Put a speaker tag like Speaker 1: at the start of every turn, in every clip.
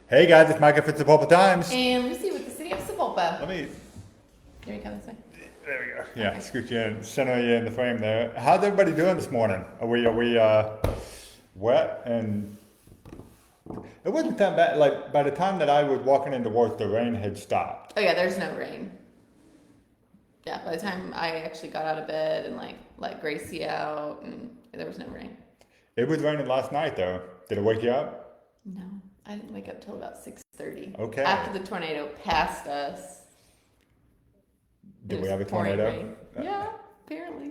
Speaker 1: Hey guys, it's Micah for Sapulpa Times.
Speaker 2: And Lucy with the city of Sapulpa.
Speaker 1: Let me,
Speaker 2: Here we come this way.
Speaker 1: there we go. Yeah,
Speaker 2: Okay.
Speaker 1: scoot you in, center you in the frame there. How's everybody doing this morning? Are we wet? And it wasn't that bad. Like by the time that I was walking into work, the rain had stopped.
Speaker 2: Oh yeah, there's no rain. Yeah, by the time I actually got out of bed and like let Gracie out, and there was no rain.
Speaker 1: It was raining last night though. Did it wake you up?
Speaker 2: No, I didn't wake up till about 6:30.
Speaker 1: Okay.
Speaker 2: After the tornado passed us.
Speaker 1: Did
Speaker 2: It
Speaker 1: we
Speaker 2: was
Speaker 1: have a
Speaker 2: pouring
Speaker 1: tornado?
Speaker 2: rain. Yeah, apparently.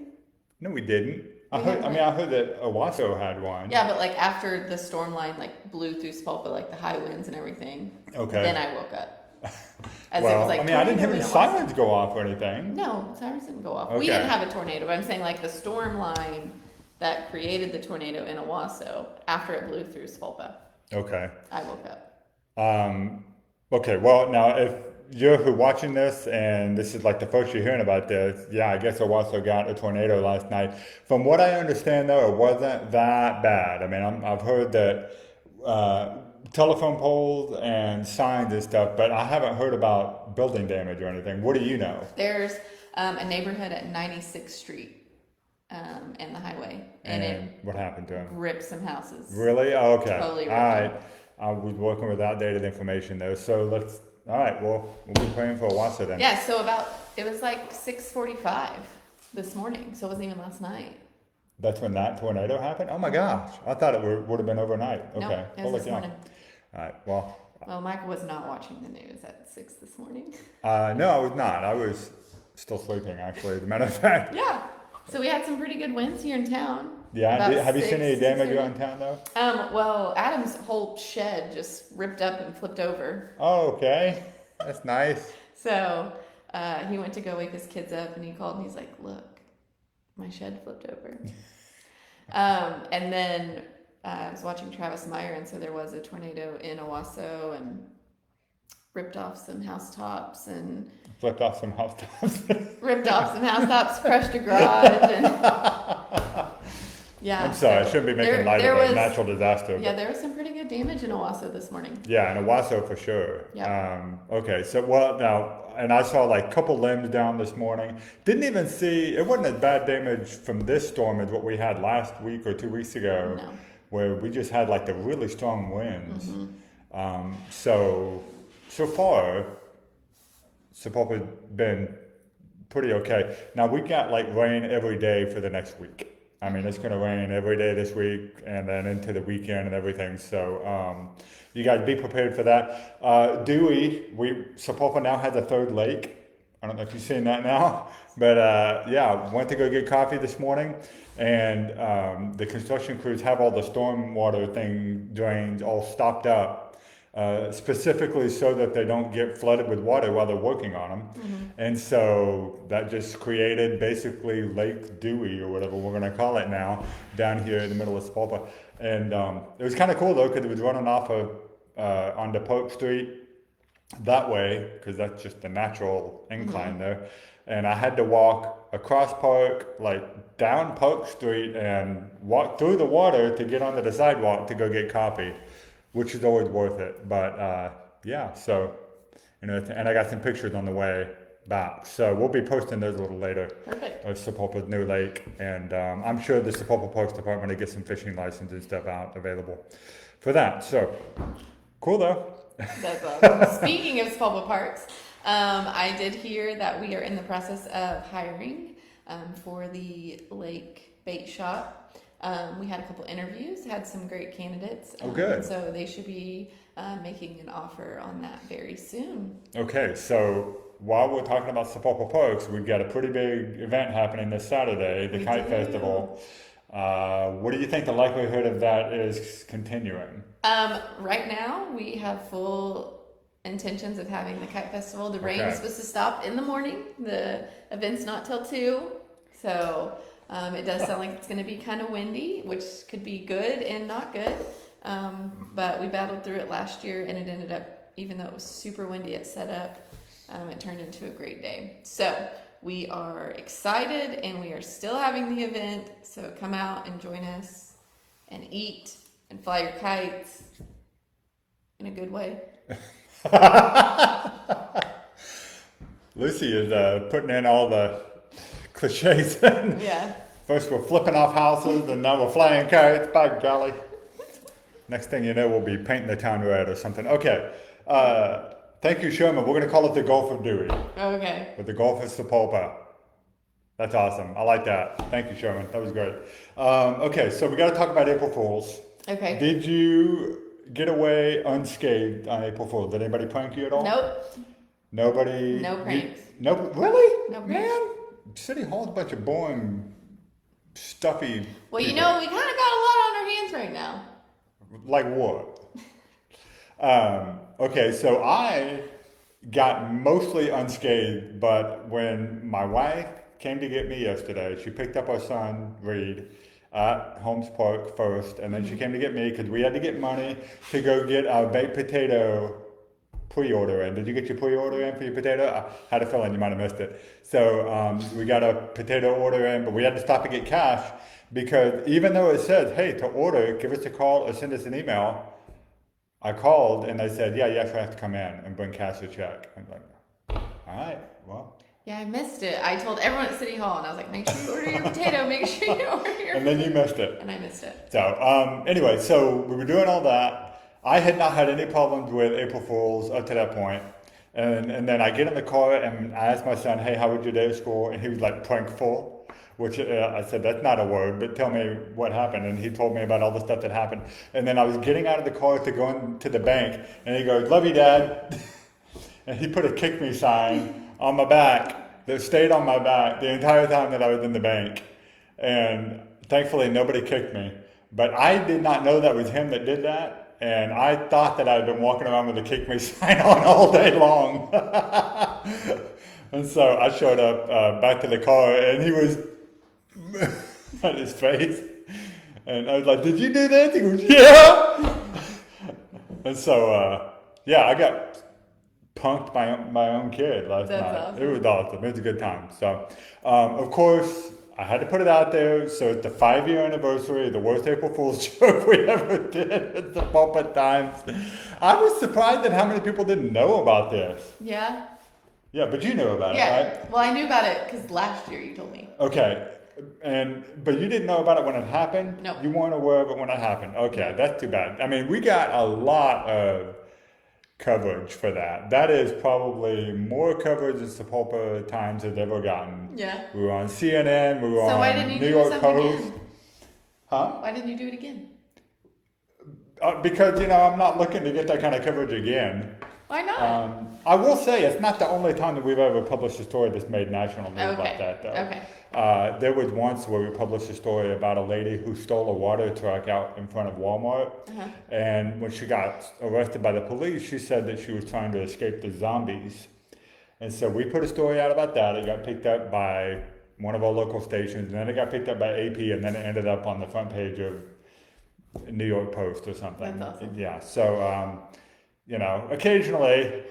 Speaker 1: No, we didn't.
Speaker 2: We had
Speaker 1: I heard that Owasso had one.
Speaker 2: Yeah, but like after the storm line like blew through Sapulpa, like the high winds and everything.
Speaker 1: Okay.
Speaker 2: Then I woke up. As
Speaker 1: Well,
Speaker 2: it was like
Speaker 1: I didn't hear
Speaker 2: tornado
Speaker 1: any
Speaker 2: in Owasso.
Speaker 1: sirens go off or anything.
Speaker 2: No, sirens didn't go off. We
Speaker 1: Okay.
Speaker 2: didn't have a tornado, but I'm saying like the storm line that created the tornado in Owasso, after it blew through Sapulpa,
Speaker 1: Okay.
Speaker 2: I woke up.
Speaker 1: Okay, well, now if you're watching this and this is like the first you're hearing about this, yeah, I guess Owasso got a tornado last night. From what I understand, though, it wasn't that bad. I mean, I've heard that telephone poles and signs and stuff, but I haven't heard about building damage or anything. What do you know?
Speaker 2: There's a neighborhood at 96th Street and the highway, and it
Speaker 1: what happened to them?
Speaker 2: ripped some houses.
Speaker 1: Really? Oh, okay.
Speaker 2: Totally
Speaker 1: All right. I was working with outdated information, though, so all right, well, we'll be praying for Owasso then.
Speaker 2: Yeah, so it was like 6:45 this morning, so it wasn't even last night.
Speaker 1: That's when that tornado happened? Oh my gosh, I thought it would have been overnight. Okay.
Speaker 2: No, it was
Speaker 1: Holy
Speaker 2: this
Speaker 1: cow.
Speaker 2: morning.
Speaker 1: All right, well,
Speaker 2: Well, Michael was not watching the news at 6 this morning.
Speaker 1: no, I was not. I was still sleeping, actually, as a matter of fact.
Speaker 2: Yeah. So we had some pretty good winds here in town.
Speaker 1: Yeah,
Speaker 2: About
Speaker 1: have you seen any damage
Speaker 2: 6:30.
Speaker 1: around town, though?
Speaker 2: Well, Adam's whole shed just ripped up and flipped over.
Speaker 1: Oh, okay. That's nice.
Speaker 2: So he went to go wake his kids up, and he called and he's like, "Look, my shed flipped over." And then I was watching Travis Meyer, and so there was a tornado in Owasso and ripped off some housetops and
Speaker 1: Flipped off some housetops.
Speaker 2: crushed a garage, and yeah.
Speaker 1: I'm sorry, I
Speaker 2: so
Speaker 1: shouldn't be making light
Speaker 2: there
Speaker 1: of a
Speaker 2: was-
Speaker 1: natural disaster.
Speaker 2: Yeah, there was some pretty good damage in Owasso this morning.
Speaker 1: Yeah, and Owasso for sure.
Speaker 2: Yeah.
Speaker 1: Okay, so now, and I saw like a couple limbs down this morning. Didn't even see, it wasn't as bad damage from this storm as what we had last week or 2 weeks ago,
Speaker 2: No.
Speaker 1: where we just had like the really strong winds.
Speaker 2: Mm-hmm.
Speaker 1: So far, Sapulpa's been pretty okay. Now we got like rain every day for the next week. I mean, it's going to rain every day this week and then into the weekend and everything. So you guys be prepared for that. Sapulpa now has a third lake. I don't know if you've seen that now, but yeah, went to go get coffee this morning, and the construction crews have all the stormwater drains all stopped up. Specifically so that they don't get flooded with water while they're working on them.
Speaker 2: Mm-hmm.
Speaker 1: And so that just created basically Lake Dewey, or whatever we're going to call it now, down here in the middle of Sapulpa. And it was kind of cool though, because it was running off of onto Polk Street that way, because that's just the natural incline there. And I had to walk across Park, like down Polk Street, and walk through the water to get onto the sidewalk to go get coffee, which is always worth it. But yeah, so, and I got some pictures on the way back. So we'll be posting those a little later.
Speaker 2: Perfect.
Speaker 1: Of Sapulpa's new lake. And I'm sure the Sapulpa Parks Department will get some fishing licenses and stuff out available for that. So, cool though.
Speaker 2: That's awesome. Speaking of Sapulpa Parks, I did hear that we are in the process of hiring for the lake bait shop. We had a couple interviews, had some great candidates.
Speaker 1: Oh, good.
Speaker 2: And so they should be making an offer on that very soon.
Speaker 1: Okay, so while we're talking about Sapulpa Parks, we've got a pretty big event happening this Saturday, the
Speaker 2: We
Speaker 1: Kite
Speaker 2: do.
Speaker 1: Festival. What do you think the likelihood of that is continuing?
Speaker 2: Right now, we have full intentions of having the Kite Festival. The rain
Speaker 1: Okay.
Speaker 2: is supposed to stop in the morning. The event's not till 2. So it does sound like it's going to be kind of windy, which could be good and not good. But we battled through it last year, and it ended up, even though it was super windy at setup, it turned into a great day. So we are excited, and we are still having the event. So come out and join us and eat and fly your kites in a good way.
Speaker 1: Lucy is putting in all the cliches.
Speaker 2: Yeah.
Speaker 1: First we're flipping off houses, and now we're flying kites. By golly. Next thing you know, we'll be painting the town red or something. Okay. Thank you, Sherman. We're going to call it the Gulf of Dewey.
Speaker 2: Okay.
Speaker 1: With the Gulf of Sapulpa. That's awesome. I like that. Thank you, Sherman. That was great. Okay, so we got to talk about April Fools.
Speaker 2: Okay.
Speaker 1: Did you get away unscathed on April Fools? Did anybody prank you at all?
Speaker 2: Nope.
Speaker 1: Nobody?
Speaker 2: No pranks.
Speaker 1: No, really?
Speaker 2: No pranks.
Speaker 1: Man, City Hall's a bunch of boring, stuffy
Speaker 2: Well, you
Speaker 1: people.
Speaker 2: know, we kind of got a lot on our hands right now.
Speaker 1: Like what? Okay, so I got mostly unscathed, but when my wife came to get me yesterday, she picked up our son, Reed, at Holmes Park first, and then she came to get me because we had to get money to go get our baked potato pre-order in. Did you get your pre-order in for your potato? I had a feeling you might have missed it. So we got a potato order in, but we had to stop and get cash because even though it says, hey, to order, give us a call or send us an email, I called and they said, yeah, you actually have to come in and bring cash or check. I'm like, all right, well.
Speaker 2: Yeah, I missed it. I told everyone at City Hall, and I was like, make sure you order your potato, make sure you order your
Speaker 1: And then you missed it.
Speaker 2: And I missed it.
Speaker 1: So anyway, so we were doing all that. I had not had any problems with April Fools up to that point. And then I get in the car and I asked my son, hey, how was your day at school? And he was like, prankful. Which I said, that's not a word, but tell me what happened. And he told me about all the stuff that happened. And then I was getting out of the car to go into the bank, and he goes, love you, Dad. And he put a kick me sign on my back that stayed on my back the entire time that I was in the bank. And thankfully, nobody kicked me. But I did not know that was him that did that. And I thought that I had been walking around with a kick me sign on all day long. And so I showed up back to the car, and he was on his face, and I was like, did you do that? He goes, yeah. And so yeah, I got punked by my own kid last night.
Speaker 2: Awesome.
Speaker 1: It was awesome. It was a good time. So of course I had to put it out there. So it's the 5-year anniversary of the worst April Fool's joke we ever did at the Pulpit Times. I was surprised at how many people didn't know about this.
Speaker 2: Yeah?
Speaker 1: Yeah, but you knew about it,
Speaker 2: Yeah.
Speaker 1: right?
Speaker 2: Well, I knew about it because last year you told me.
Speaker 1: Okay. But you didn't know about it when it happened?
Speaker 2: No.
Speaker 1: You weren't aware of it when it happened? Okay, that's too bad. I mean, we got a lot of coverage for that. That is probably more coverage than Sapulpa Times has ever gotten.
Speaker 2: Yeah.
Speaker 1: We were on CNN, we were
Speaker 2: So why
Speaker 1: on
Speaker 2: didn't you
Speaker 1: New
Speaker 2: do
Speaker 1: York
Speaker 2: something
Speaker 1: Post.
Speaker 2: again?
Speaker 1: Huh?
Speaker 2: Why didn't you do it again?
Speaker 1: Because, I'm not looking to get that kind of coverage again.
Speaker 2: Why not?
Speaker 1: I will say it's not the only time that we've ever published a story that's made national news like that, though.
Speaker 2: Okay.
Speaker 1: There was once where we published a story about a lady who stole a water truck out in front of Walmart.
Speaker 2: Uh-huh.
Speaker 1: And when she got arrested by the police, she said that she was trying to escape the zombies. And so we put a story out about that. It got picked up by one of our local stations, and then it got picked up by AP, and then it ended up on the front page of New York Post or something.
Speaker 2: That's awesome.
Speaker 1: Yeah, so, occasionally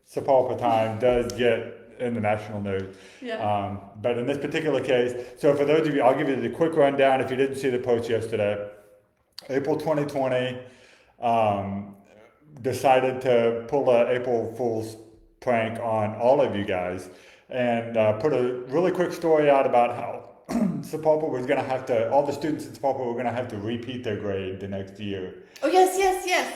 Speaker 1: Sapulpa Times does get in the national news.
Speaker 2: Yeah.
Speaker 1: But in this particular case, so for those of you, I'll give you the quick rundown if you didn't see the post yesterday. April 2020 decided to pull a April Fool's prank on all of you guys and put a really quick story out about how Sapulpa was going to have to, all the students in Sapulpa were going to have to repeat their grade the next year.
Speaker 2: Oh, yes.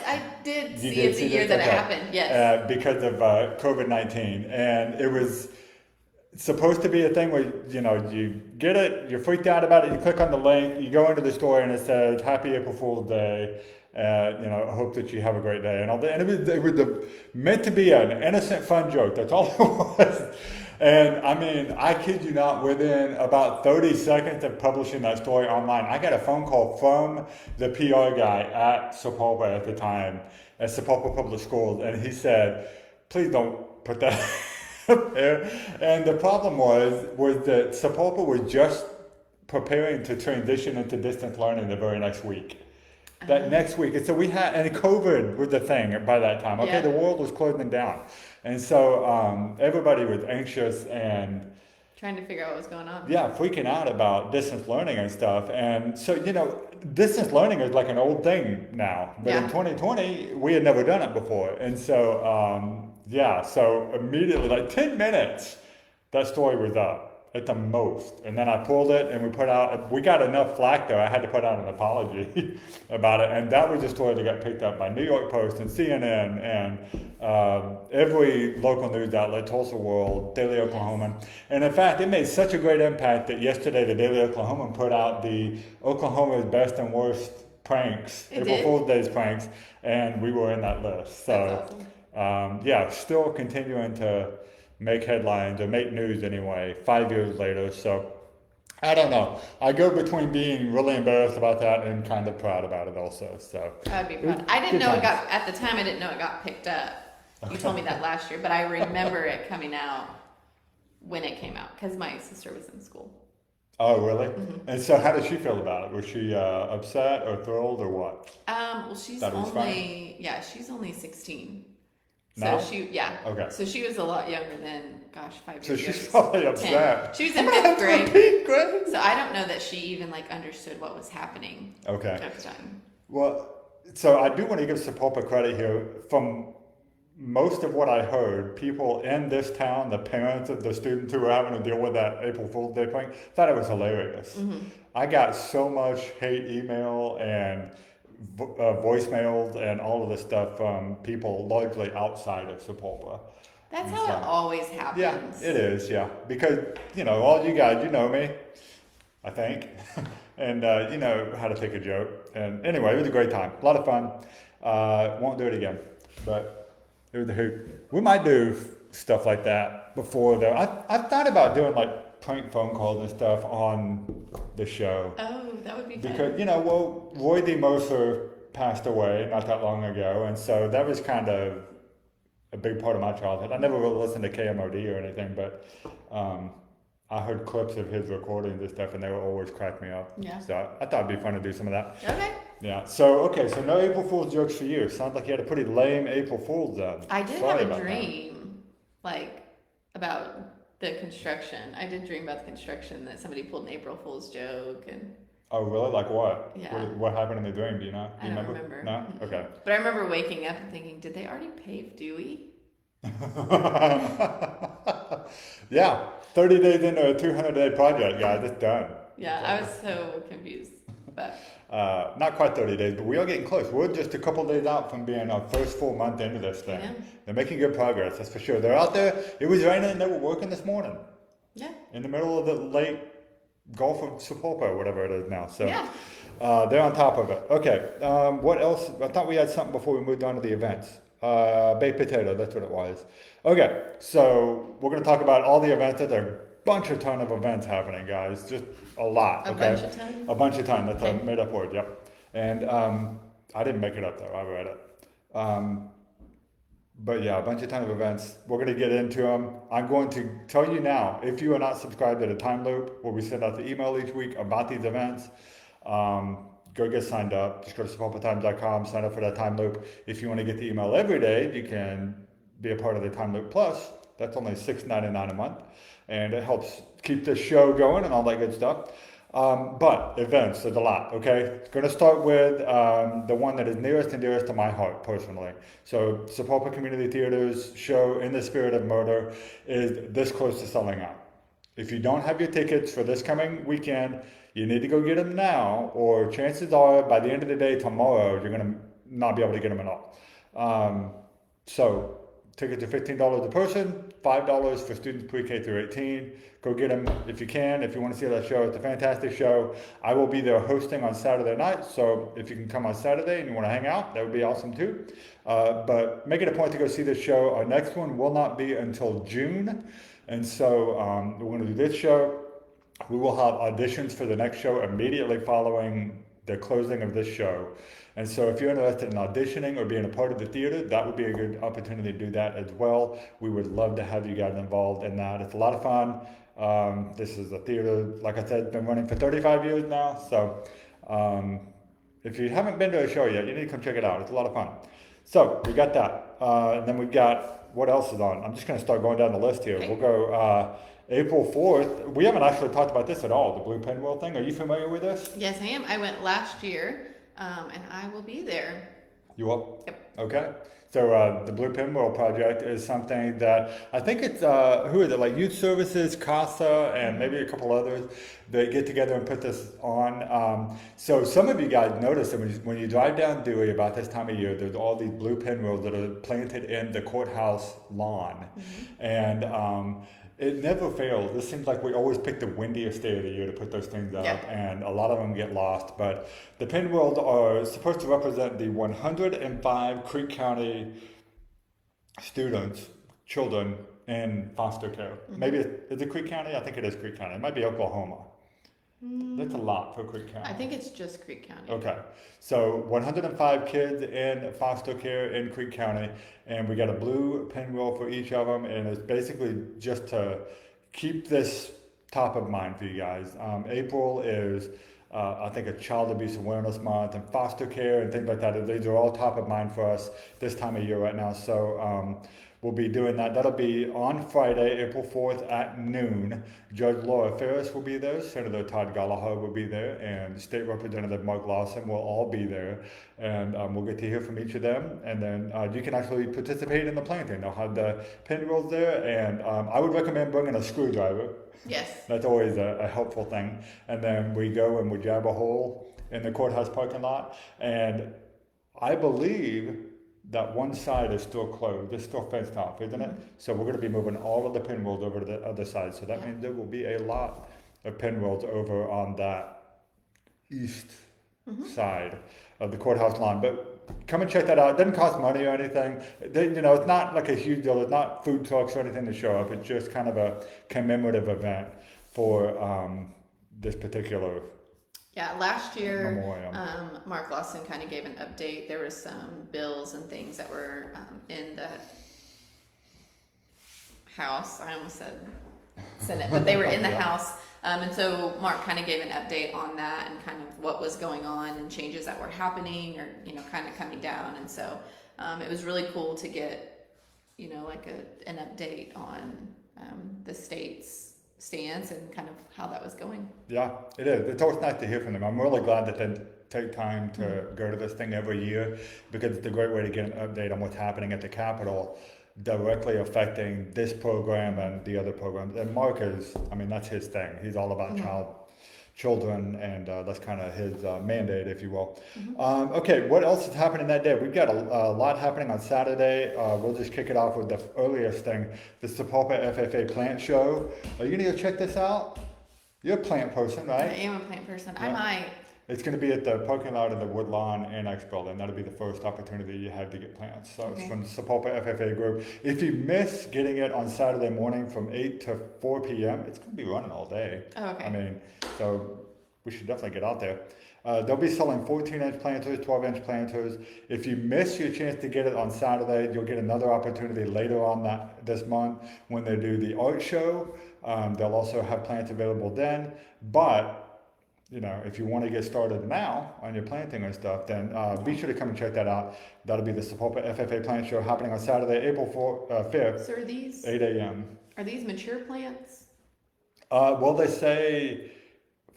Speaker 2: I did see it the year that it happened. Yes.
Speaker 1: Because of COVID-19. And it was supposed to be a thing where, you get it, you're freaked out about it, you click on the link, you go into the story, and it says, Happy April Fool's Day. I hope that you have a great day. And all that. And it was meant to be an innocent, fun joke. That's all it was. And I mean, I kid you not, within about 30 seconds of publishing that story online, I got a phone call from the PR guy at Sapulpa at the time, at Sapulpa Public Schools, and he said, please don't put that up there. And the problem was that Sapulpa was just preparing to transition into distance learning the very next week. That next week. And so and COVID was the thing by that time. Okay,
Speaker 2: Yeah.
Speaker 1: the world was closing down. And so everybody was anxious, and
Speaker 2: Trying to figure out what was going on.
Speaker 1: Yeah, freaking out about distance learning and stuff. And so, distance learning is like an old thing now. But in 2020, we had never done it before. And so, so immediately, like 10 minutes, that story was up at the most. And then I pulled it and we got enough flack though. I had to put out an apology about it. And that was a story that got picked up by New York Post and CNN and every local news outlet, Tulsa World, Daily Oklahoman. And in fact, it made such a great impact that yesterday the Daily Oklahoman put out the Oklahoma's best and worst pranks, April Fools Day's pranks, and we were in that list. So, still continuing to make headlines or make news anyway, 5 years later. So I don't know. I go between being really embarrassed about that and kind of proud about it also. So
Speaker 2: I'd be proud. I didn't know it got, at the time I didn't know it got picked up. You told me that last year, but I remember it coming out when it came out because my sister was in school.
Speaker 1: Oh, really?
Speaker 2: Mm-hmm.
Speaker 1: And so how did she feel about it? Was she upset or thrilled or what?
Speaker 2: Well, she's only 16. So
Speaker 1: No?
Speaker 2: Okay. So she was a lot younger than, 5 years
Speaker 1: So
Speaker 2: ago.
Speaker 1: she's probably upset.
Speaker 2: She was in 5th grade. So I don't know that she even understood what was happening at the time.
Speaker 1: Well, so I do want to give Sapulpa credit here. From most of what I heard, people in this town, the parents of the students who were having to deal with that April Fool's Day prank, thought it was hilarious. Mm-hmm. I got so much hate email and voicemails and all of this stuff from people largely outside of Sapulpa.
Speaker 2: That's how it always happens.
Speaker 1: Yeah, it is, yeah. Because, all you guys, you know me, I think. And you know how to take a joke. And anyway, it was a great time. A lot of fun. Won't do it again. But it was a hoot. We might do stuff like that before, though. I've thought about doing, prank phone calls and stuff on the show.
Speaker 2: Oh, that would be fun.
Speaker 1: Because, Roy D. Mercer passed away not that long ago, and so that was kind of a big part of my childhood. I never really listened to KMOD or anything, but I heard clips of his recordings and stuff, and they would always crack me up.
Speaker 2: Yeah.
Speaker 1: So I thought it'd be fun to do some of that.
Speaker 2: Okay.
Speaker 1: Yeah. So no April Fool's jokes for you. Sounds like you had a pretty lame April Fool's.
Speaker 2: I did have a dream, about the construction. I did dream about the construction that somebody pulled an April Fool's joke and.
Speaker 1: Oh really? Like what?
Speaker 2: Yeah.
Speaker 1: What happened in the dream? Do you know?
Speaker 2: I don't remember.
Speaker 1: No. Okay.
Speaker 2: But I remember waking up and thinking, did they already pave Dewey?
Speaker 1: Yeah. 30 days into a 200-day project, guys. It's done.
Speaker 2: Yeah, I was so confused. But
Speaker 1: not quite 30 days, but we are getting close. We're just a couple days out from being our first full month into this thing.
Speaker 2: Yeah.
Speaker 1: They're making good progress, that's for sure. They're out there. It was raining and they were working this morning.
Speaker 2: Yeah.
Speaker 1: In the middle of the lake Gulf of Sapulpa or whatever it is now. So
Speaker 2: yeah.
Speaker 1: They're on top of it. Okay. What else? I thought we had something before we moved on to the events. Baked potato, that's what it was. Okay, so we're going to talk about all the events. There's a ton of events happening, guys. Just a lot.
Speaker 2: A bunch of time?
Speaker 1: A bunch of time. That's a made up word, yep. And I didn't make it up though. I read it. But yeah, a bunch of events. We're going to get into them. I'm going to tell you now, if you are not subscribed to the Timeloop, where we send out the email each week about these events, go get signed up. Just go to sapulpatimes.com, sign up for that Timeloop. If you want to get the email every day, you can be a part of the Timeloop Plus. That's only $6.99 a month, and it helps keep this show going and all that good stuff. But events, there's a lot, okay? Going to start with the one that is nearest and dearest to my heart, personally. So Sapulpa Community Theater's show, In the Spirit of Murder, is this close to selling out. If you don't have your tickets for this coming weekend, you need to go get them now, or chances are by the end of the day tomorrow, you're going to not be able to get them at all. So tickets are $15 a person, $5 for students pre-K through 18. Go get them if you can. If you want to see that show, it's a fantastic show. I will be there hosting on Saturday night, so if you can come on Saturday and you want to hang out, that would be awesome too. But make it a point to go see this show. Our next one will not be until June, and so we're going to do this show. We will have auditions for the next show immediately following the closing of this show. And so if you're interested in auditioning or being a part of the theater, that would be a good opportunity to do that as well. We would love to have you guys involved in that. It's a lot of fun. This is a theater, like I said, been running for 35 years now. So if you haven't been to a show yet, you need to come check it out. It's a lot of fun. So we got that. And then we've got what else is on? I'm just going to start going down the list here.
Speaker 2: Okay.
Speaker 1: We'll go April 4th. We haven't actually talked about this at all, the blue pinwheel thing. Are you familiar with this?
Speaker 2: Yes, I am. I went last year, and I will be there.
Speaker 1: You will?
Speaker 2: Yep.
Speaker 1: Okay. So the Blue Pinwheel Project is something that I think it's, who is it, like Youth Services, CASA, and maybe a couple others. They get together and put this on. So some of you guys notice that when you drive down Dewey about this time of year, there's all these blue pinwheels that are planted in the courthouse lawn. And it never fails. This seems like we always pick the windiest day of the year to put those things up, and a lot of them get lost. But the pinwheels are supposed to represent the 105 Creek County students, children in foster care. Maybe is it Creek County? I think it is Creek County. It might be Oklahoma. That's a lot for Creek County.
Speaker 2: I think it's just Creek County.
Speaker 1: Okay, so 105 kids in foster care in Creek County, and we got a blue pinwheel for each of them, and it's basically just to keep this top of mind for you guys. April is, I think, a Child Abuse Awareness Month, and foster care and things like that. These are all top of mind for us this time of year right now. So we'll be doing that. That'll be on Friday, April 4th at noon. Judge Laura Ferris will be there. Senator Todd Gallagher will be there. And State Representative Mark Lawson will all be there. And we'll get to hear from each of them. And then you can actually participate in the planting. They'll have the pinwheels there. And I would recommend bringing a screwdriver.
Speaker 2: Yes.
Speaker 1: That's always a helpful thing. And then we go and we jab a hole in the courthouse parking lot. And I believe that one side is still closed. It's still fenced off, isn't it? So we're going to be moving all of the pinwheels over to the other side. So that means there will be a lot of pinwheels over on that east side of the courthouse lawn. But come and check that out. It doesn't cost money or anything. It's not like a huge deal. It's not food trucks or anything to show up. It's just kind of a commemorative event for this particular
Speaker 2: last year,
Speaker 1: memorial.
Speaker 2: Mark Lawson kind of gave an update. There was some bills and things that were in the House. I almost said Senate, but they were in the House. And so Mark kind of gave an update on that and kind of what was going on and changes that were happening or, kind of coming down. And so it was really cool to get, like an update on the state's stance and kind of how that was going.
Speaker 1: Yeah, it is. It's always nice to hear from them. I'm really glad that they take time to go to this thing every year, because it's a great way to get an update on what's happening at the Capitol directly affecting this program and the other programs. And Mark is, that's his thing. He's all about children, and that's kind of his mandate, if you will. Okay, what else is happening that day? We've got a lot happening on Saturday. We'll just kick it off with the earliest thing, the Sapulpa FFA plant show. Are you gonna go check this out? You're a plant person, right?
Speaker 2: I am a plant person.
Speaker 1: Yeah.
Speaker 2: I might.
Speaker 1: It's going to be at the parking lot of the Woodlawn Annex building. That'll be the first opportunity you have to get plants. So It's from the Sapulpa FFA group. If you miss getting it on Saturday morning from 8 to 4 p.m., it's going to be running all day.
Speaker 2: Oh, okay.
Speaker 1: So we should definitely get out there. They'll be selling 14-inch planters, 12-inch planters. If you miss your chance to get it on Saturday, you'll get another opportunity later on this month when they do the art show. They'll also have plants available then. But if you want to get started now on your planting and stuff, then be sure to come and check that out. That'll be the Sapulpa FFA Plant Show happening on Saturday, April 5th,
Speaker 2: So are these
Speaker 1: 8 a.m.
Speaker 2: Are these mature plants?
Speaker 1: Well, they say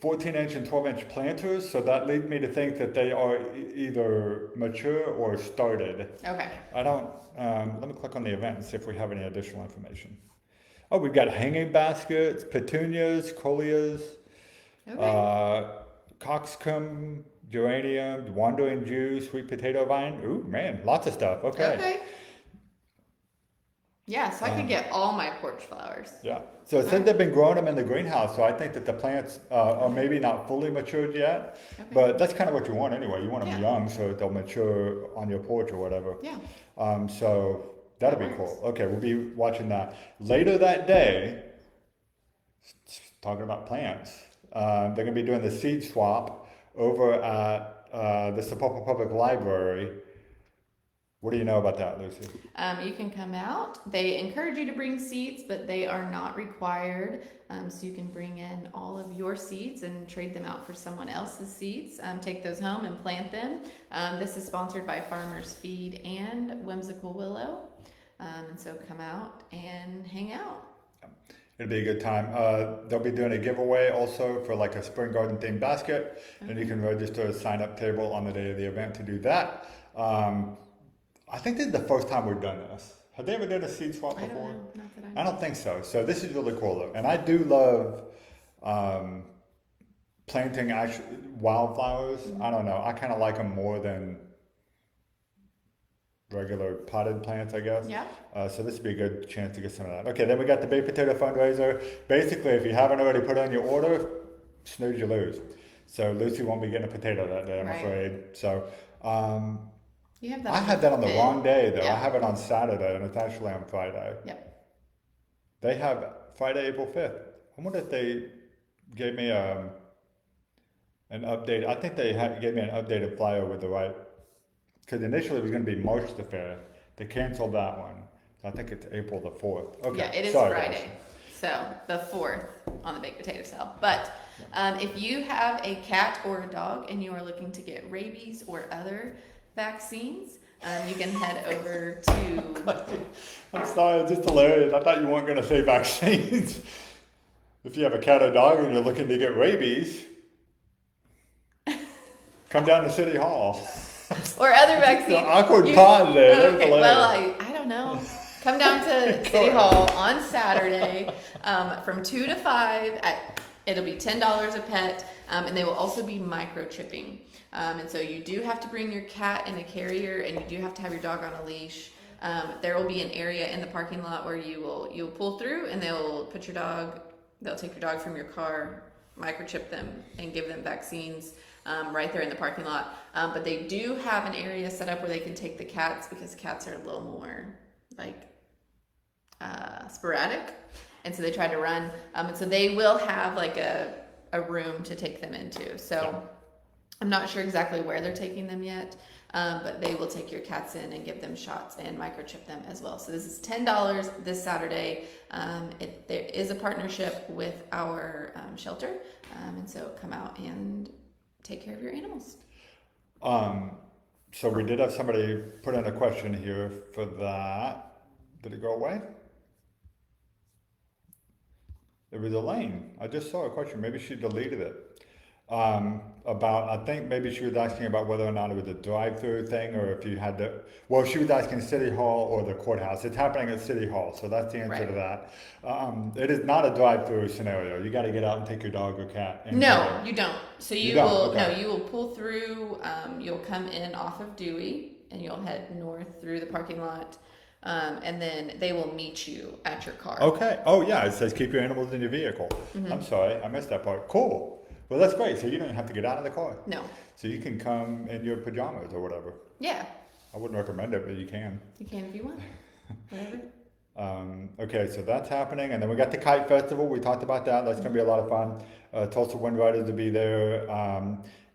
Speaker 1: 14-inch and 12-inch planters, so that leads me to think that they are either mature or started.
Speaker 2: Okay.
Speaker 1: I don't, let me click on the event and see if we have any additional information. Oh, we've got hanging baskets, petunias, coleus.
Speaker 2: Okay.
Speaker 1: Coxcomb, geranium, wandering Jew, sweet potato vine. Ooh, man, lots of stuff. Okay.
Speaker 2: Yeah, so I could get all my porch flowers.
Speaker 1: Yeah. So it says they've been growing them in the greenhouse, so I think that the plants are maybe not fully matured yet, but that's kind of what you want anyway. You want them young so that they'll mature on your porch or whatever.
Speaker 2: Yeah.
Speaker 1: So that'll be cool. Okay, we'll be watching that. Later that day, talking about plants, they're going to be doing the seed swap over at the Sapulpa Public Library. What do you know about that, Lucy?
Speaker 2: You can come out. They encourage you to bring seeds, but they are not required. So you can bring in all of your seeds and trade them out for someone else's seeds. Take those home and plant them. This is sponsored by Farmers Feed and Whimsical Willow. And so come out and hang out.
Speaker 1: It'll be a good time. They'll be doing a giveaway also for like a spring garden themed basket, and you can register a sign up table on the day of the event to do that. I think this is the first time we've done this. Have they ever done a seed swap
Speaker 2: I
Speaker 1: before?
Speaker 2: don't know. Not that I know.
Speaker 1: I don't think so. So this is really cool though, and I do love planting actual wildflowers. I don't know. I kind of like them more than regular potted plants, I guess.
Speaker 2: Yeah.
Speaker 1: So this would be a good chance to get some of that. Okay, then we got the baked potato fundraiser. Basically, if you haven't already put in your order, snooze, you lose. So Lucy won't be getting a potato that day, I'm
Speaker 2: Right.
Speaker 1: afraid. So
Speaker 2: You have that.
Speaker 1: I had that on the
Speaker 2: fifth.
Speaker 1: wrong day, though.
Speaker 2: Yeah.
Speaker 1: I have it on Saturday, and it's actually on Friday.
Speaker 2: Yep.
Speaker 1: They have Friday, April 5th. I wonder if they gave me an update. I think they gave me an updated flyer with the right, because initially it was going to be March the 5th. They canceled that one. I think it's April the 4th. Okay.
Speaker 2: Yeah, it is
Speaker 1: Sorry,
Speaker 2: Friday.
Speaker 1: guys.
Speaker 2: So the 4th on the baked potato sale. But if you have a cat or a dog and you are looking to get rabies or other vaccines, you can head over to.
Speaker 1: I'm sorry, it's just hilarious. I thought you weren't going to say vaccines. If you have a cat or dog and you're looking to get rabies, come down to City Hall.
Speaker 2: Or other vaccines.
Speaker 1: The awkward pause there. That was
Speaker 2: Okay, well,
Speaker 1: hilarious.
Speaker 2: I don't know. Come down to City Hall on Saturday from 2 to 5. It'll be $10 a pet, and they will also be microchipping. And so you do have to bring your cat in a carrier, and you do have to have your dog on a leash. There will be an area in the parking lot where you'll pull through, and they'll take your dog from your car, microchip them, and give them vaccines. Right there in the parking lot. But they do have an area set up where they can take the cats, because cats are a little more sporadic. And so they try to run. And so they will have like a room to take them into. So I'm not sure exactly where they're taking them yet. But they will take your cats in and give them shots and microchip them as well. So this is $10 this Saturday. There is a partnership with our shelter. And so come out and take care of your animals.
Speaker 1: So we did have somebody put in a question here for that. Did it go away? It was Elaine. I just saw a question. Maybe she deleted it. I think maybe she was asking about whether or not it was a drive-through thing, or if you had to. Well, she was asking City Hall or the courthouse. It's happening at City Hall, so that's the answer to that. It is not a drive-through scenario. You got to get out and take your dog or cat.
Speaker 2: No, you don't. So you
Speaker 1: don't?
Speaker 2: will
Speaker 1: Okay.
Speaker 2: no, you will pull through. You'll come in off of Dewey, and you'll head north through the parking lot, and then they will meet you at your car.
Speaker 1: Okay. Oh yeah, it says keep your animals in your vehicle. I'm sorry, I missed that part. Cool. Well, that's great. So you don't even have to get out of the car.
Speaker 2: No.
Speaker 1: So you can come in your pajamas or whatever.
Speaker 2: Yeah,
Speaker 1: I wouldn't recommend it, but you can.
Speaker 2: you can if you want. Whatever.
Speaker 1: Okay, so that's happening. And then we got the Kite Festival. We talked about that. That's going to be a lot of fun. Tulsa Wind Riders will be there.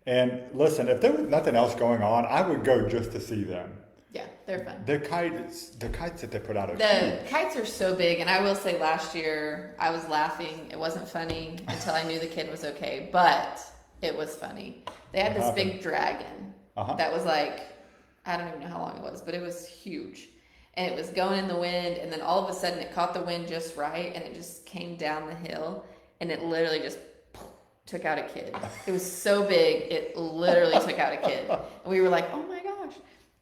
Speaker 1: And listen, if there was nothing else going on, I would go just to see them.
Speaker 2: Yeah, they're fun.
Speaker 1: The kites that they put out are
Speaker 2: The kites are so big, and I will say last year I was laughing. It wasn't funny until I knew the kid was okay, but it was funny. They had this big dragon that was like, I don't even know how long it was, but it was huge. And it was going in the wind, and then all of a sudden it caught the wind just right, and it just came down the hill, and it literally just took out a kid. It was so big, it literally took out a kid. And we were like, oh my gosh.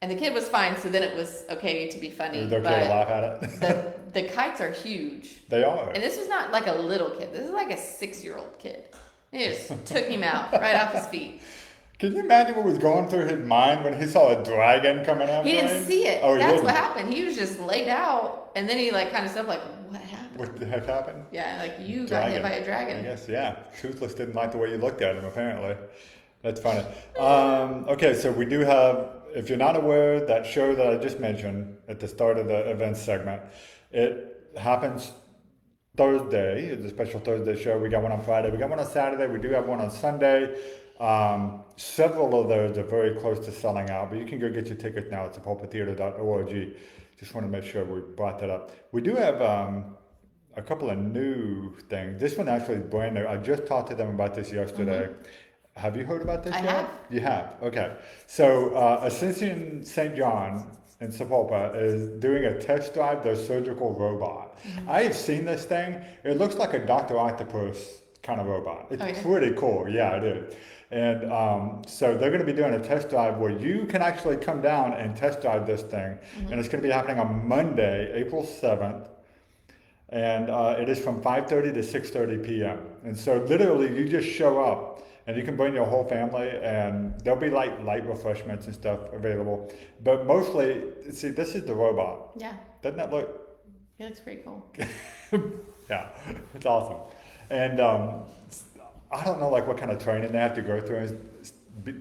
Speaker 2: And the kid was fine, so then it was okay to be funny.
Speaker 1: It was okay to laugh at it.
Speaker 2: the kites are huge.
Speaker 1: They are.
Speaker 2: And this was not like a little kid. This is like a 6-year-old kid. It just took him out right off his feet.
Speaker 1: Can you imagine what was going through his mind when he saw a dragon coming after
Speaker 2: He
Speaker 1: him?
Speaker 2: didn't see it.
Speaker 1: Oh, he
Speaker 2: That's
Speaker 1: didn't.
Speaker 2: what happened. He was just laid out, and then he like kind of stuff like, what happened?
Speaker 1: What the heck happened?
Speaker 2: Yeah, like you got hit by a
Speaker 1: I
Speaker 2: dragon.
Speaker 1: guess, yeah. Toothless didn't like the way you looked at him, apparently. That's funny. Okay, so we do have, if you're not aware, that show that I just mentioned at the start of the events segment, it happens Thursday. It's a special Thursday show. We got one on Friday. We got one on Saturday. We do have one on Sunday. Several of those are very close to selling out, but you can go get your tickets now at sapulpatheater.org. Just want to make sure we brought that up. We do have a couple of new things. This one actually is brand new. I just talked to them about this yesterday. Have you heard about this
Speaker 2: I
Speaker 1: yet?
Speaker 2: have.
Speaker 1: You have? Okay. So Ascension St. John in Sapulpa is doing a test drive their surgical robot. I've seen this thing. It looks like a Dr. Octopus kind of robot. It's
Speaker 2: Oh, yeah?
Speaker 1: pretty cool. Yeah, it is. And so they're going to be doing a test drive where you can actually come down and test drive this thing. And it's going to be happening on Monday, April 7th. And it is from 5:30 to 6:30 p.m. And so literally you just show up and you can bring your whole family and there'll be like light refreshments and stuff available. But mostly, see, this is the robot.
Speaker 2: Yeah,
Speaker 1: Doesn't that look?
Speaker 2: it looks pretty cool.
Speaker 1: Yeah, it's awesome. And I don't know like what kind of training they have to go through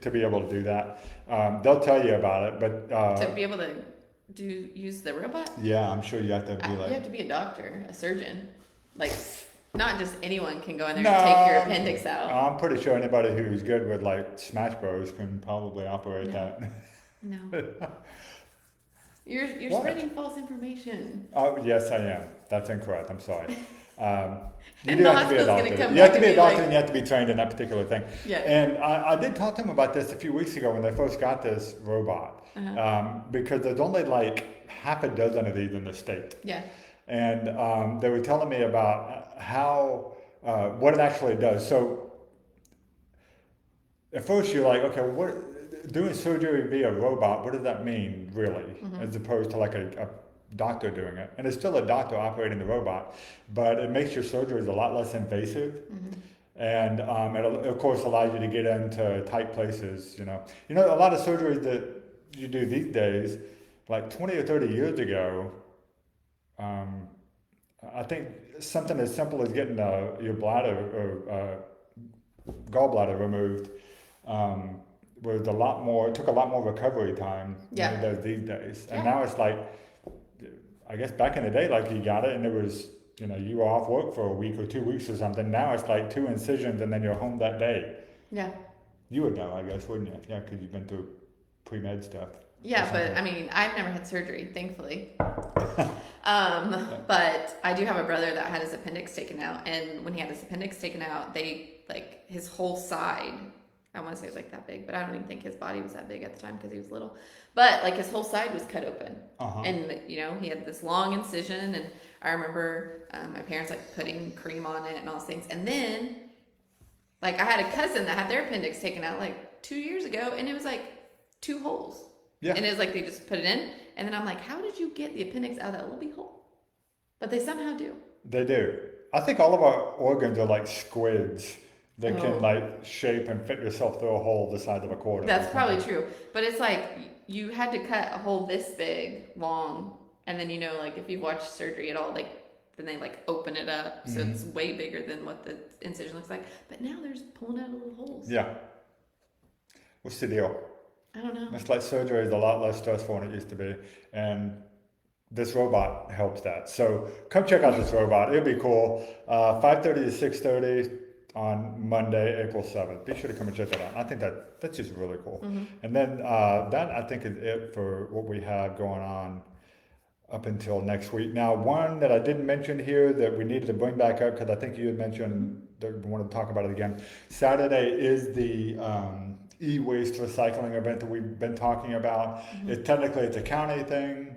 Speaker 1: to be able to do that. They'll tell you about it, but
Speaker 2: To be able to use the robot,
Speaker 1: yeah, I'm sure you have to be
Speaker 2: you
Speaker 1: like.
Speaker 2: have to be a doctor, a surgeon. Like, not just anyone can go in there
Speaker 1: No,
Speaker 2: and take your appendix out.
Speaker 1: I'm pretty sure anybody who's good with like Smash Bros can probably operate that.
Speaker 2: No. You're
Speaker 1: What?
Speaker 2: spreading false information.
Speaker 1: Oh yes, I am. That's incorrect. I'm sorry. You
Speaker 2: And
Speaker 1: do
Speaker 2: the
Speaker 1: have to be a
Speaker 2: hospital's gonna
Speaker 1: doctor.
Speaker 2: come
Speaker 1: You have
Speaker 2: back
Speaker 1: to be
Speaker 2: and
Speaker 1: a
Speaker 2: be
Speaker 1: doctor,
Speaker 2: like-
Speaker 1: and you have to be trained in that particular thing.
Speaker 2: Yeah.
Speaker 1: And I did talk to him about this a few weeks ago when they first got this robot, because there's only like half a dozen of these in the state.
Speaker 2: Yeah.
Speaker 1: And they were telling me about how what it actually does. So at first you're like, okay, what doing surgery via robot? What does that mean, really, as opposed to like a doctor doing it? And it's still a doctor operating the robot, but it makes your surgeries a lot less invasive. And it of course allows you to get into tight places. You know, a lot of surgeries that you do these days, like 20 or 30 years ago. I think something as simple as getting your bladder or gallbladder removed was took a lot more recovery time than it does these days. And now it's like, I guess back in the day, like you got it and it was, you were off work for a week or 2 weeks or something. Now it's like 2 incisions and then you're home that day.
Speaker 2: Yeah.
Speaker 1: You would know, I guess, wouldn't you? Yeah, because you've been through pre-med stuff.
Speaker 2: Yeah, but I mean, I've never had surgery, thankfully. But I do have a brother that had his appendix taken out, and when he had his appendix taken out, they like his whole side. I want to say it was like that big, but I don't even think his body was that big at the time because he was little. But like his whole side was cut open, and he had this long incision, and I remember my parents like putting cream on it and all those things, and then like I had a cousin that had their appendix taken out like 2 years ago, and it was like 2 holes.
Speaker 1: Yeah.
Speaker 2: And it's like they just put it in, and then I'm like, how did you get the appendix out of that little bitty hole? But they somehow do.
Speaker 1: They do. I think all of our organs are like squids that can like shape and fit yourself through a hole the size of a quarter.
Speaker 2: That's probably true. But it's like you had to cut a hole this big, long, and then like if you've watched surgery at all, like then they like open it up, so it's way bigger than what the incision looks like. But now they're just pulling out little holes.
Speaker 1: Yeah. What's the deal?
Speaker 2: I don't know.
Speaker 1: It's like surgery is a lot less stressful than it used to be, and this robot helps that. So come check out this robot. It'll be cool. 5:30 to 6:30 on Monday, April 7th. Be sure to come and check that out. I think that's just really cool. And then that I think is it for what we have going on up until next week. Now, one that I didn't mention here that we needed to bring back up because I think you had mentioned that we wanted to talk about it again. Saturday is the e-waste recycling event that we've been talking about. It's a county thing,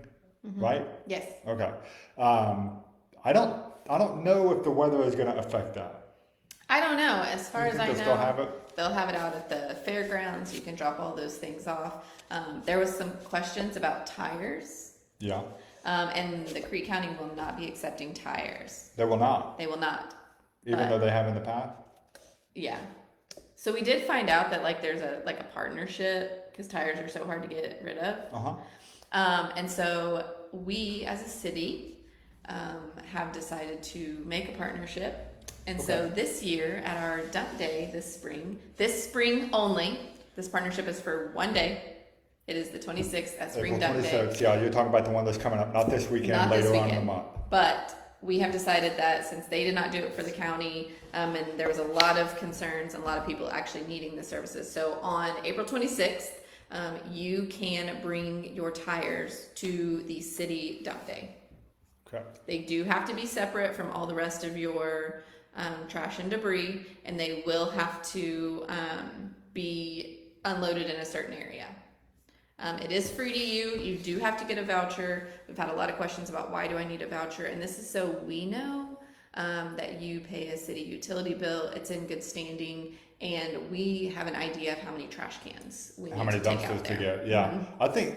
Speaker 1: right?
Speaker 2: Yes.
Speaker 1: Okay. I don't know if the weather is going to affect that.
Speaker 2: I don't know. As far as I know,
Speaker 1: Still have it?
Speaker 2: they'll have it out at the fairgrounds. You can drop all those things off. There was some questions about tires.
Speaker 1: Yeah.
Speaker 2: And the Creek County will not be accepting tires.
Speaker 1: They will not,
Speaker 2: They will not.
Speaker 1: even though they have in the past.
Speaker 2: Yeah. So we did find out that like there's a partnership because tires are so hard to get rid of. And so we as a city have decided to make a partnership. And so this year at our dump day this spring only, this partnership is for one day. It is the 26th at Spring
Speaker 1: April
Speaker 2: Dump
Speaker 1: 26th.
Speaker 2: Day.
Speaker 1: Yeah, you're talking about the one that's coming up, not this weekend,
Speaker 2: Not this
Speaker 1: later on in the
Speaker 2: weekend.
Speaker 1: month.
Speaker 2: But we have decided that since they did not do it for the county, and there was a lot of concerns and a lot of people actually needing the services. So on April 26th, you can bring your tires to the city dump day.
Speaker 1: Okay.
Speaker 2: They do have to be separate from all the rest of your trash and debris, and they will have to be unloaded in a certain area. It is free to you. You do have to get a voucher. We've had a lot of questions about why do I need a voucher, and this is so we know that you pay a city utility bill. It's in good standing, and we have an idea of how many trash cans we need
Speaker 1: How many
Speaker 2: to take
Speaker 1: dumpsters
Speaker 2: out
Speaker 1: to
Speaker 2: there.
Speaker 1: get? Yeah, I think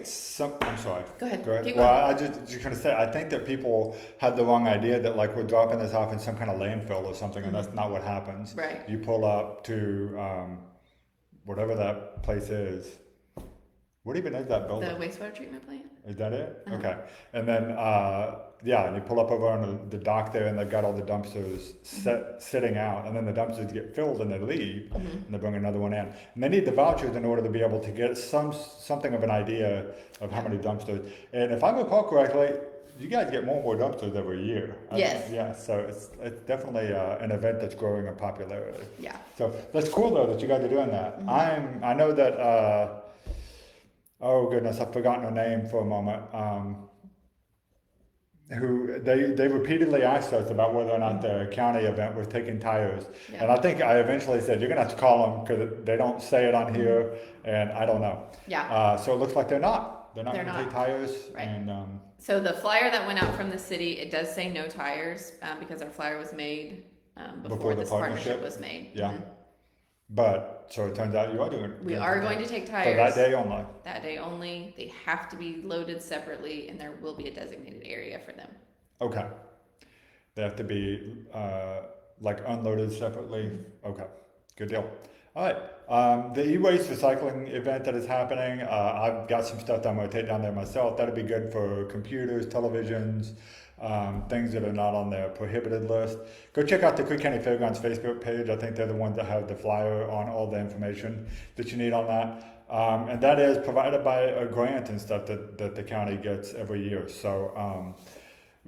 Speaker 1: I'm sorry.
Speaker 2: Go ahead.
Speaker 1: Go ahead.
Speaker 2: Keep
Speaker 1: Well,
Speaker 2: going.
Speaker 1: I just gonna say, I think that people have the wrong idea that like we're dropping this off in some kind of landfill or something, and that's not what happens.
Speaker 2: Right.
Speaker 1: You pull up to whatever that place is. What even is that
Speaker 2: The
Speaker 1: building?
Speaker 2: wastewater treatment plant.
Speaker 1: Is that it?
Speaker 2: Uh-huh.
Speaker 1: Okay. And then, yeah, you pull up over on the dock there, and they've got all the dumpsters sitting out, and then the dumpsters get filled and they leave, and they bring another one in. And they need the vouchers in order to be able to get something of an idea of how many dumpsters. And if I recall correctly, you guys get more and more dumpsters every year.
Speaker 2: Yes.
Speaker 1: Yeah, so it's definitely an event that's growing in popularity.
Speaker 2: Yeah.
Speaker 1: So that's cool though that you guys are doing that. I know that. Oh goodness, I've forgotten her name for a moment. Who they repeatedly asked us about whether or not the county event was taking tires,
Speaker 2: Yeah.
Speaker 1: and I think I eventually said you're gonna have to call them because they don't say it on here, and I don't know.
Speaker 2: Yeah.
Speaker 1: So it looks like they're not. They're not
Speaker 2: They're
Speaker 1: gonna
Speaker 2: not.
Speaker 1: take tires,
Speaker 2: Right.
Speaker 1: and
Speaker 2: So the flyer that went out from the city, it does say no tires because our flyer was made before
Speaker 1: the
Speaker 2: this
Speaker 1: partnership?
Speaker 2: was made.
Speaker 1: yeah.
Speaker 2: Mhm.
Speaker 1: But so it turns out you are doing.
Speaker 2: We are going to take
Speaker 1: for
Speaker 2: tires
Speaker 1: that day only.
Speaker 2: that day only. They have to be loaded separately, and there will be a designated area for them.
Speaker 1: Okay. They have to be like unloaded separately. Okay, good deal. All right. The e-waste recycling event that is happening, I've got some stuff that I'm going to take down there myself. That'll be good for computers, televisions, things that are not on the prohibited list. Go check out the Creek County Fairgrounds Facebook page. I think they're the ones that have the flyer on all the information that you need on that. And that is provided by a grant and stuff that the county gets every year. So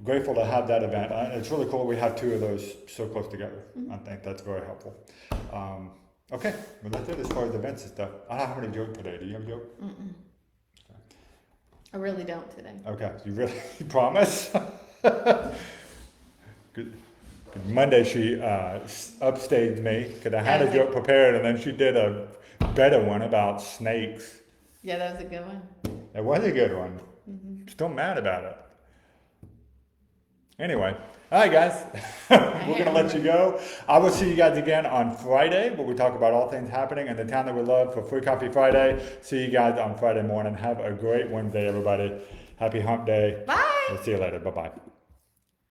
Speaker 1: grateful to have that event. It's really cool we have two of those so close together. I think that's very helpful. Okay, well that's it as far as events and stuff. I don't have any joke today. Do you have a joke?
Speaker 2: I really don't today.
Speaker 1: Okay, you really you promise? Good. Monday she upstaged me because I had a joke prepared, and then she did a better one about snakes.
Speaker 2: Yeah, that was a good one.
Speaker 1: It was a good one. Still mad about it. Anyway, all right, guys, we're gonna let you go. I will see you guys again on Friday, where we talk about all things happening in the town that we love for Free Coffee Friday. See you guys on Friday morning. Have a great Wednesday, everybody. Happy Hump Day.
Speaker 2: Bye.
Speaker 1: We'll see you later. Bye bye.